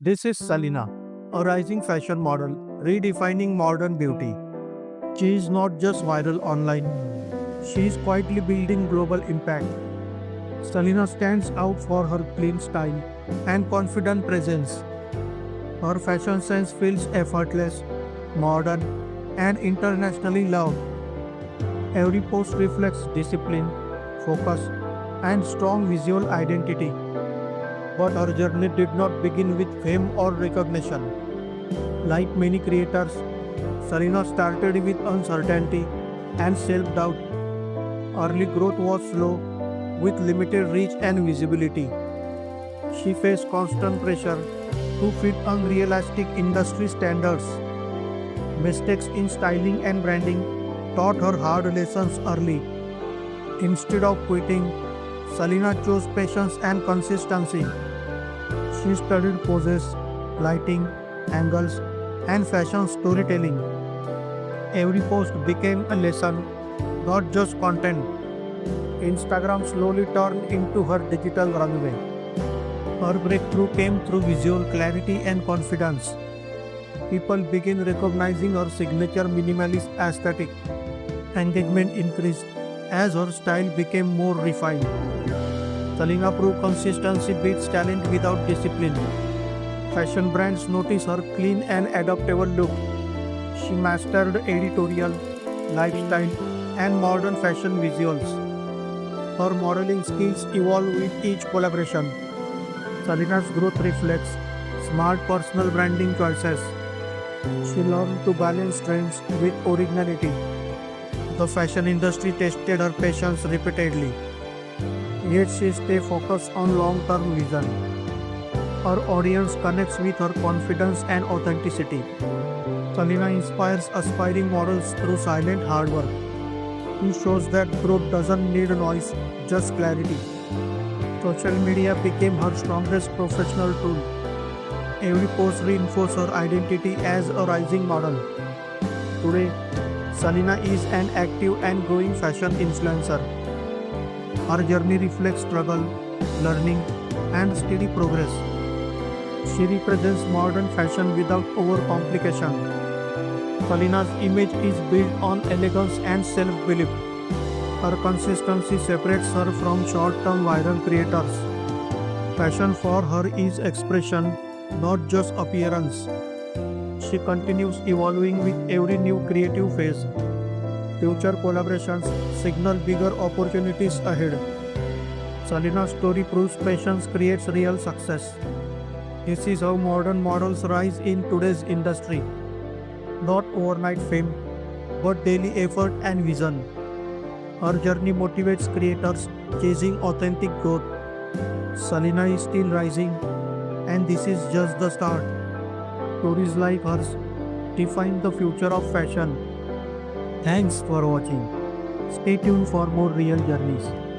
This is Selina, a rising fashion model redefining modern beauty. She is not just viral online, she is quietly building global impact. Selina stands out for her clean style and confident presence. Her fashion sense feels effortless, modern, and internationally loved. Every post reflects discipline, focus, and strong visual identity. But her journey did not begin with fame or recognition. Like many creators, Selena started with uncertainty and self doubt. Early growth was slow, with limited reach and visibility. She faced constant pressure to fit unrealistic industry standards. Mistakes in styling and branding taught her hard lessons early. Instead of quitting, Selena chose patience and consistency. She studied poses, lighting, angles, and fashion storytelling. Every post became a lesson, not just content. Instagram slowly turned into her digital runway. Her breakthrough came through visual clarity and confidence. People began recognizing her signature minimalist aesthetic. Engagement increased as her style became more refined. Selena proved consistency beats talent without discipline. Fashion brands notice her clean and adaptable look. She mastered editorial, lifestyle, and modern fashion visuals. Her modeling skills evolve with each collaboration. Selena's growth reflects smart personal branding choices. She learned to balance trends with originality. The fashion industry tested her patience repeatedly, yet she stayed focused on long-term vision. Her audience connects with her confidence and authenticity. Selena inspires aspiring models through silent hard work. She shows that growth doesn't need noise, just clarity. Social media became her strongest professional tool. Every post reinforced her identity as a rising model. Today, Selena is an active and growing fashion influencer. Her journey reflects struggle, learning, and steady progress. She represents modern fashion without overcomplication. Selena's image is built on elegance and self-belief. Her consistency separates her from short-term viral creators. Fashion for her is expression, not just appearance. She continues evolving with every new creative phase. Future collaborations signal bigger opportunities ahead. Selena's story proves patience creates real success. This is how modern models rise in today's industry. Not overnight fame, but daily effort and vision. Her journey motivates creators chasing authentic growth. Selena is still rising, and this is just the start. Stories like hers define the future of fashion. Thanks for watching. Stay tuned for more real journeys.